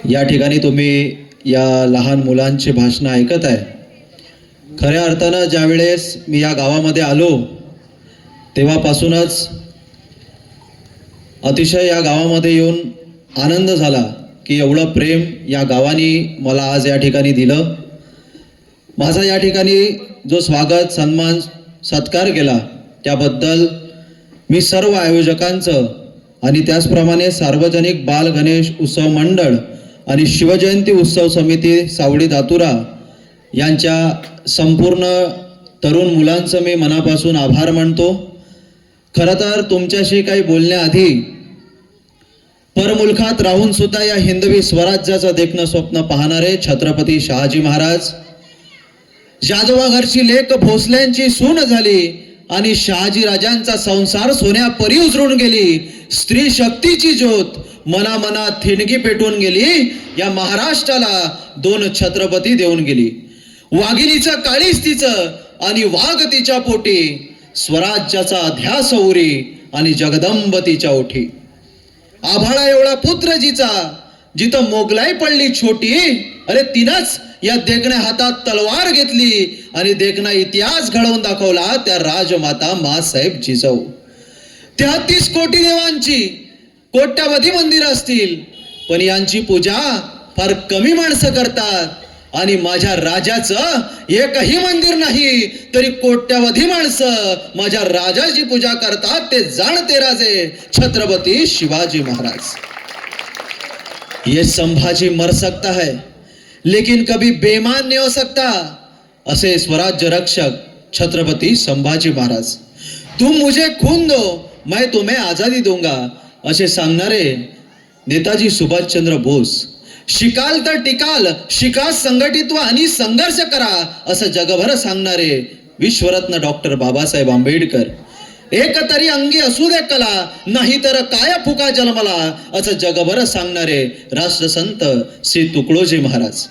या ठिकाणी तुम्ही या लहान मुलांचे भाषणं ऐकत आहे. खऱ्या अर्थानं ज्यावेळेस मी या गावामध्ये आलो तेव्हापासूनच अतिशय या गावामध्ये येऊन आनंद झाला की एवढं प्रेम या गावाने मला आज या ठिकाणी दिलं. माझा या ठिकाणी जो स्वागत सन्मान सत्कार केला त्याबद्दल मी सर्व आयोजकांचं आणि त्याचप्रमाणे सार्वजनिक बाल गणेश उत्सव मंडळ आणि शिवजयंती उत्सव समिती सावडी दातुरा यांच्या संपूर्ण तरुण मुलांचं मी मनापासून आभार मानतो. खरं तर तुमच्याशी काही बोलण्याआधी परमुलखात राहून सुद्धा या हिंदवी स्वराज्याचं देखणं स्वप्न पाहणारे छत्रपती शहाजी महाराज, जाधवा घरची लेक भोसल्यांची सून झाली आणि शहाजी राजांचा संसार सोन्या परी उजळून गेली. स्त्री शक्तीची ज्योत मनामनात थिणगी पेटून गेली. या महाराष्ट्राला 2 छत्रपती देऊन गेली. वाघिणीचं काळीच तिचं आणि वाघ तिच्या पोटी, स्वराज्याचा ध्यास उरी आणि जगदंब तिच्या ओठी. आभाळा एवढा पुत्र जिचा, जिथं मोगलाई पडली छोटी, अरे तिनंच या देखण्या हातात तलवार घेतली आणि देखणा इतिहास घडवून दाखवला त्या राजमाता माँसाहेब जिजाऊ. 33 कोटी देवांची कोट्यावधी मंदिर असतील, पण यांची पूजा फार कमी माणसं करतात आणि माझ्या राजाचं एकही मंदिर नाही तरी कोट्यावधी माणसं माझ्या राजाची पूजा करतात. ते जाणते राजे छत्रपती शिवाजी महाराज. ये संभाजी मर सकता है लेकिन कभी बेईमान नहीं हो सकता, असे स्वराज्य रक्षक छत्रपती संभाजी महाराज. तुम मुझे खून दो मैं तुम्हें आजादी दूंगा, असे सांगणारे नेताजी सुभाषचंद्र बोस. शिकाल तर टिकाल, शिका संघटित्व आणि संघर्ष करा, असं जगभर सांगणारे विश्वरत्न डॉक्टर बाबासाहेब आंबेडकर. एक तरी अंगी असू दे कला, नाही तर काय फुका जन्मला, असं जगभर सांगणारे राष्ट्रसंत श्री तुकडोजी महाराज.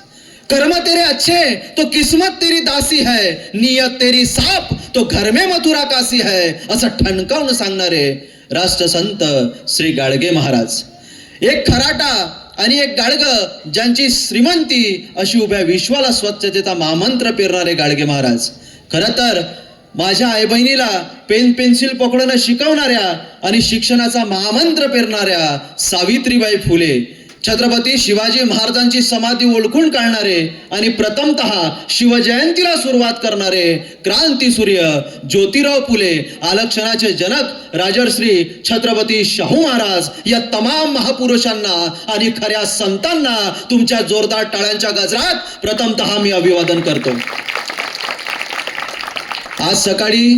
कर्म तेरे अच्छे तो किस्मत तेरी दासी है, नियत तेरी साफ तो घर में मथुरा काशी है, असं ठणकावून सांगणारे राष्ट्रसंत श्री गाडगे महाराज. एक खराटा आणि एक गाडग ज्यांची श्रीमंती अशी उभ्या विश्वाला स्वच्छतेचा महामंत्र पेरणारे गाडगे महाराज. खरं तर माझ्या आई बहिणीला पेन पेन्सिल पकडणं शिकवणाऱ्या आणि शिक्षणाचा महामंत्र पेरणाऱ्या सावित्रीबाई फुले, छत्रपती शिवाजी महाराजांची समाधी ओळखून काढणारे आणि प्रथमतः शिवजयंतीला सुरुवात करणारे क्रांतीसूर्य ज्योतिराव फुले, आरक्षणाचे जनक राजर्षी छत्रपती शाहू महाराज या तमाम महापुरुषांना आणि खऱ्या संतांना तुमच्या जोरदार टाळ्यांच्या गजरात प्रथमतः मी अभिवादन करतो. आज सकाळी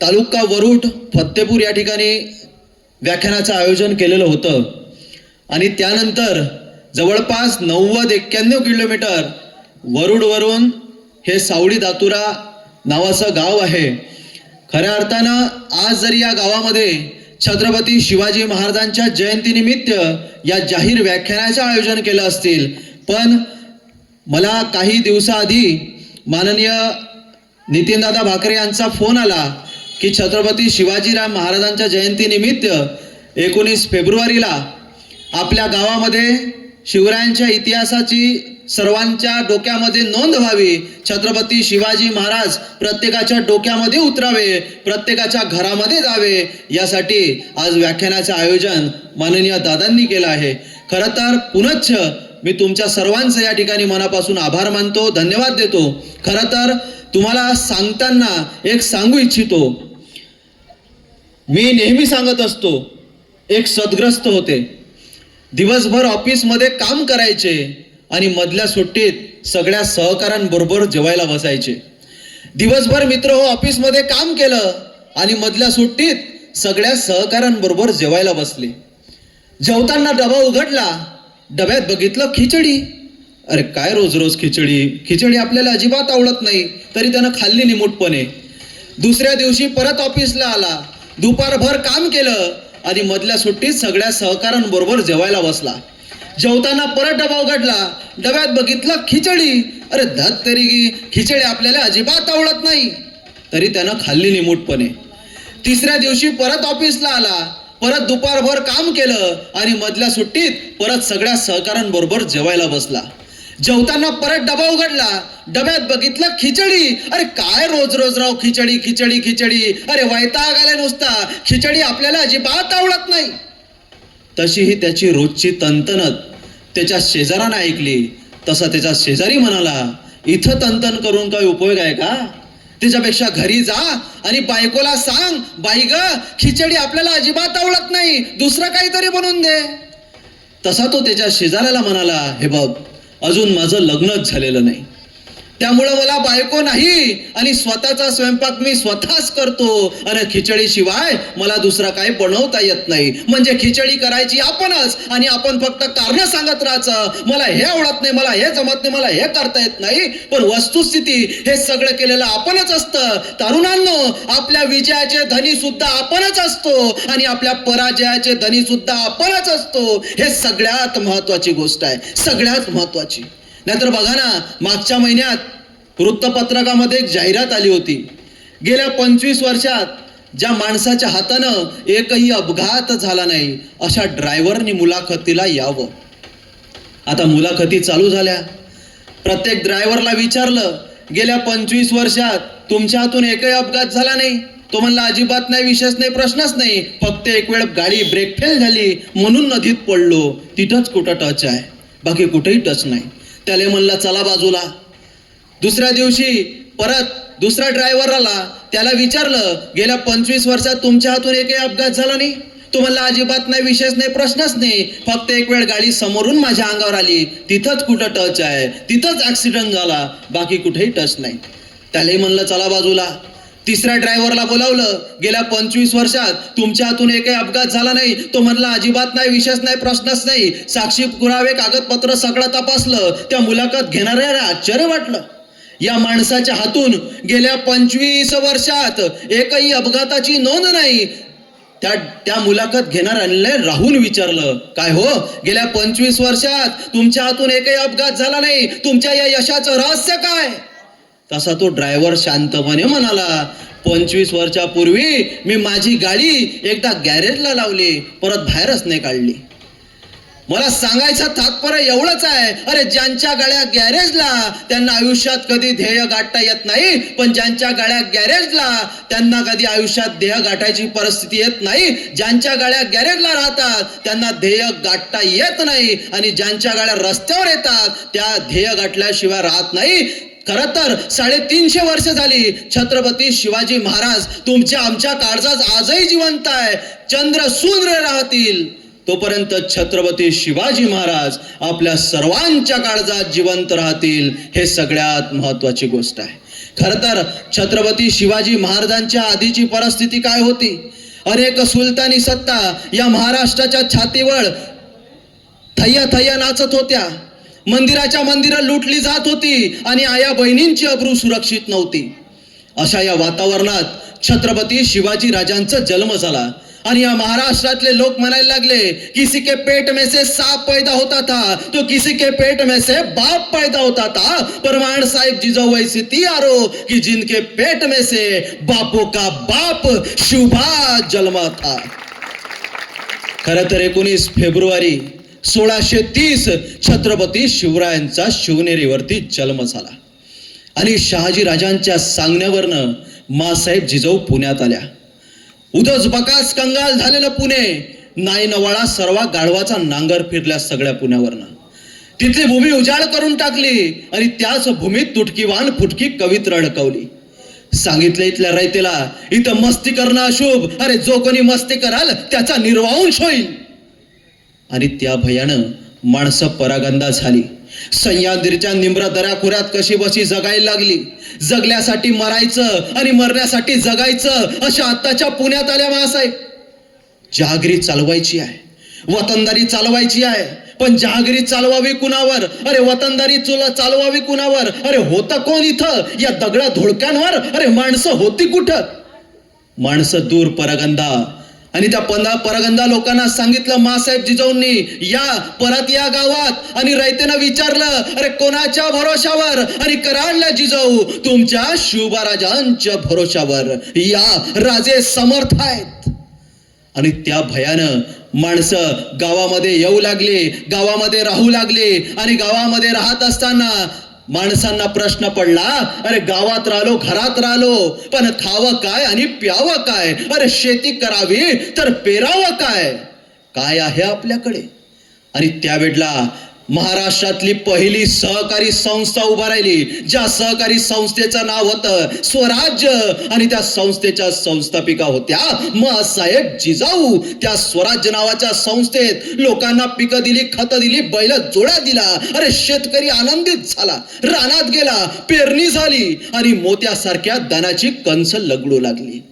तालुका वरुड फत्तेपूर या ठिकाणी व्याख्यानाचं आयोजन केलेलं होतं आणि त्यानंतर जवळपास 90-91 किलोमीटर वरुडवरून हे सावडी दातुरा नावाचं गाव आहे. खऱ्या अर्थानं आज जरी या गावामध्ये छत्रपती शिवाजी महाराजांच्या जयंतीनिमित्त या जाहीर व्याख्यानाचं आयोजन केलं असतील, पण मला काही दिवसाआधी माननीय नितीनदादा भाकरे यांचा फोन आला की छत्रपती शिवाजीराव महाराजांच्या जयंतीनिमित्त 19 फेब्रुवारीला आपल्या गावामध्ये शिवरायांच्या इतिहासाची सर्वांच्या डोक्यामध्ये नोंद व्हावी, छत्रपती शिवाजी महाराज प्रत्येकाच्या डोक्यामध्ये उतरावे, प्रत्येकाच्या घरामध्ये जावे, यासाठी आज व्याख्यानाचं आयोजन माननीय दादांनी केलं आहे. खरं तर पुनश्च मी तुमच्या सर्वांचं या ठिकाणी मनापासून आभार मानतो, धन्यवाद देतो. खरं तर तुम्हाला सांगताना एक सांगू इच्छितो, मी नेहमी सांगत असतो, एक सद्ग्रस्त होते, दिवसभर ऑफिसमध्ये काम करायचे आणि मधल्या सुट्टीत सगळ्या सहकाऱ्यांबरोबर जेवायला बसायचे. दिवसभर मित्र हो ऑफिसमध्ये काम केलं आणि मधल्या सुट्टीत सगळ्या सहकाऱ्यांबरोबर जेवायला बसले. जेवताना डबा उघडला, डब्यात बघितलं खिचडी. अरे काय रोज रोज खिचडी आपल्याला अजिबात आवडत नाही, तरी त्यानं खाल्ली निमूटपणे. दुसऱ्या दिवशी परत ऑफिसला आला, दुपारभर काम केलं आणि मधल्या सुट्टीत सगळ्या सहकाऱ्यांबरोबर जेवायला बसला. जेवताना परत डबा उघडला, डब्यात बघितलं खिचडी. अरे धत तरी खिचडी आपल्याला अजिबात आवडत नाही, तरी त्यानं खाल्ली निमूटपणे. तिसऱ्या दिवशी परत ऑफिसला आला, परत दुपारभर काम केलं आणि मधल्या सुट्टीत परत सगळ्या सहकाऱ्यांबरोबर जेवायला बसला. जेवताना परत डबा उघडला, डब्यात बघितलं खिचडी. अरे काय रोज रोज राव खिचडी खिचडी खिचडी, अरे वैताग आलाय नुसता. खिचडी आपल्याला अजिबात आवडत नाही. तशी ही त्याची रोजची तंतनत त्याच्या शेजारानं ऐकली. तसा त्याचा शेजारी म्हणाला, इथं तंतन करून काय उपयोग आहे का? त्याच्यापेक्षा घरी जा आणि बायकोला सांग, बाई ग खिचडी आपल्याला अजिबात आवडत नाही, दुसरं काहीतरी बनवून दे. तसा तो त्याच्या शेजाऱ्याला म्हणाला, हे बघ अजून माझं लग्नच झालेलं नाही, त्यामुळं मला बायको नाही आणि स्वतःचा स्वयंपाक मी स्वतःच करतो आणि खिचडी शिवाय मला दुसरा काही बनवता येत नाही. म्हणजे खिचडी करायची आपणच आणि आपण फक्त कारण सांगत राहायचं, मला हे आवडत नाही, मला हे जमत नाही, मला हे करता येत नाही. पण वस्तुस्थिती हे सगळं केलेलं आपणच असतं. तरुणांनो, आपल्या विजयाचे धनी सुद्धा आपणच असतो आणि आपल्या पराजयाचे धनी सुद्धा आपणच असतो. हे सगळ्यात महत्वाची गोष्ट आहे, सगळ्यात महत्वाची. नाहीतर बघा ना, मागच्या महिन्यात वृत्तपत्रकामध्ये एक जाहिरात आली होती. गेल्या 25 वर्षात ज्या माणसाच्या हातानं एकही अपघात झाला नाही अशा ड्रायव्हरनी मुलाखतीला यावं. आता मुलाखती चालू झाल्या. प्रत्येक ड्रायव्हरला विचारलं, गेल्या 25 वर्षात तुमच्या हातून एकही अपघात झाला नाही? तो म्हणला, अजिबात नाही, विशेष नाही, प्रश्नच नाही. फक्त एक वेळ गाडी ब्रेक फेल झाली म्हणून नदीत पडलो, तिथंच कुठं टच आहे, बाकी कुठेही टच नाही. त्याला म्हणला, चला बाजूला. दुसऱ्या दिवशी परत दुसरा ड्रायव्हर आला. त्याला विचारलं, गेल्या 25 वर्षात तुमच्या हातून एकही अपघात झाला नाही? तो म्हणला, अजिबात नाही, विशेष नाही, प्रश्नच नाही. फक्त एक वेळ गाडी समोरून माझ्या अंगावर आली, तिथंच कुठं टच आहे, तिथंच ऍक्सिडेंट झाला, बाकी कुठेही टच नाही. त्यालाही म्हणलं, चला बाजूला. तिसऱ्या ड्रायव्हरला बोलावलं, गेल्या 25 वर्षात तुमच्या हातून एकही अपघात झाला नाही? तो म्हणला, अजिबात नाही, विशेष नाही, प्रश्नच नाही. साक्षी पुरावे, कागदपत्र सगळं तपासलं. त्या मुलाखत घेणाऱ्याला आश्चर्य वाटलं. या माणसाच्या हातून गेल्या 25 वर्षात एकही अपघाताची नोंद नाही. त्या मुलाखत घेणाऱ्याने राहून विचारलं, काय हो, गेल्या 25 वर्षात तुमच्या हातून एकही अपघात झाला नाही, तुमच्या या यशाचं रहस्य काय? तसा तो ड्रायव्हर शांतपणे म्हणाला, 25 वर्षापूर्वी मी माझी गाडी एकदा गॅरेजला लावली, परत बाहेरच नाही काढली. मला सांगायचं तात्पर्य एवढंच आहे, अरे ज्यांच्या गाड्या गॅरेजला त्यांना आयुष्यात कधी ध्येय गाठता येत नाही, पण ज्यांच्या गाड्या गॅरेजला त्यांना कधी आयुष्यात ध्येय गाठायची परिस्थिती येत नाही. ज्यांच्या गाड्या गॅरेजला राहतात त्यांना ध्येय गाठता येत नाही आणि ज्यांच्या गाड्या रस्त्यावर येतात त्या ध्येय गाठल्याशिवाय राहत नाही. खरं तर 350 वर्ष झाली छत्रपती शिवाजी महाराज तुमच्या आमच्या काळजात आजही जिवंत आहे. चंद्र सूर्य राहतील तोपर्यंत छत्रपती शिवाजी महाराज आपल्या सर्वांच्या काळजात जिवंत राहतील. हे सगळ्यात महत्वाची गोष्ट आहे. खरं तर छत्रपती शिवाजी महाराजांच्या आधीची परिस्थिती काय होती? अनेक सुलतानी सत्ता या महाराष्ट्राच्या छातीवर थय्या थय्या नाचत होत्या. मंदिराच्या मंदिरं लुटली जात होती आणि आया बहिणींची अब्रू सुरक्षित नव्हती. अशा या वातावरणात छत्रपती शिवाजी राजांचा जन्म झाला आणि या महाराष्ट्रातले लोक म्हणायला लागले, किसी के पेट में से सांप पैदा होता था तो किसी के पेट में से बाप पैदा होता था. परमाण साहेब जिजाऊ वैसी थी यारो कि जिनके पेट में से बापों का बाप शिवबा जन्मा था. खरं तर 19 फेब्रुवारी 1630 छत्रपती शिवरायांचा शिवनेरीवरती जन्म झाला आणि शहाजी राजांच्या सांगण्यावरनं मासाहेब जिजाऊ पुण्यात आल्या. उदच बकास कंगाल झालेलं पुणे, नाई नवाळा सर्वा गाढवाचा नांगर फिरल्या सगळ्या पुण्यावरनं. तिथली भूमी उजाड करून टाकली आणि त्याच भूमीत तुटकीवान फुटकी कवित्र अडकवली. सांगितलं इथल्या रयतेला, इथं मस्ती करणं अशुभ, अरे जो कोणी मस्ती कराल त्याचा निर्वांश होईल. आणि त्या भयानं माणसं परागंदा झाली. सह्याद्रीच्या निम्र दऱ्याखोऱ्यात कशी बशी जगायला लागली. जगल्यासाठी मरायचं आणि मरण्यासाठी जगायचं अशा आत्ताच्या पुण्यात आल्या मासाहेब. जहागिरी चालवायची आहे, वतनदारी चालवायची आहे, पण जहागिरी चालवावी कुणावर? अरे वतनदारी चालवावी कुणावर? अरे होतं कोण इथं या दगडा धोळक्यांवर? अरे माणसं होती कुठं? माणसं दूर परगंदा. आणि त्या परगंदा लोकांना सांगितलं मासाहेब जिजाऊंनी, या परत या गावात. आणि रयतेनं विचारलं, अरे कोणाच्या भरोशावर? आणि कराडला जिजाऊ, तुमच्या शिवबा राजांच्या भरोशावर. या राजे समर्थ आहेत. आणि त्या भयानं माणसं गावामध्ये येऊ लागले, गावामध्ये राहू लागले. आणि गावामध्ये राहत असताना माणसांना प्रश्न पडला, अरे गावात राहिलो, घरात राहिलो, पण खावं काय आणि प्यावं काय? अरे शेती करावी तर पेरावं काय? काय आहे आपल्याकडे? आणि त्यावेळेला महाराष्ट्रातली पहिली सहकारी संस्था उभा राहिली, ज्या सहकारी संस्थेचं नाव होतं स्वराज्य. आणि त्या संस्थेच्या संस्थापिका होत्या माँसाहेब जिजाऊ. त्या स्वराज्य नावाच्या संस्थेत लोकांना पिकं दिली, खतं दिली, बैल जोड्या दिला. अरे शेतकरी आनंदित झाला, रानात गेला, पेरणी झाली आणि मोत्यासारख्या दानाची कंस लगडू लागली.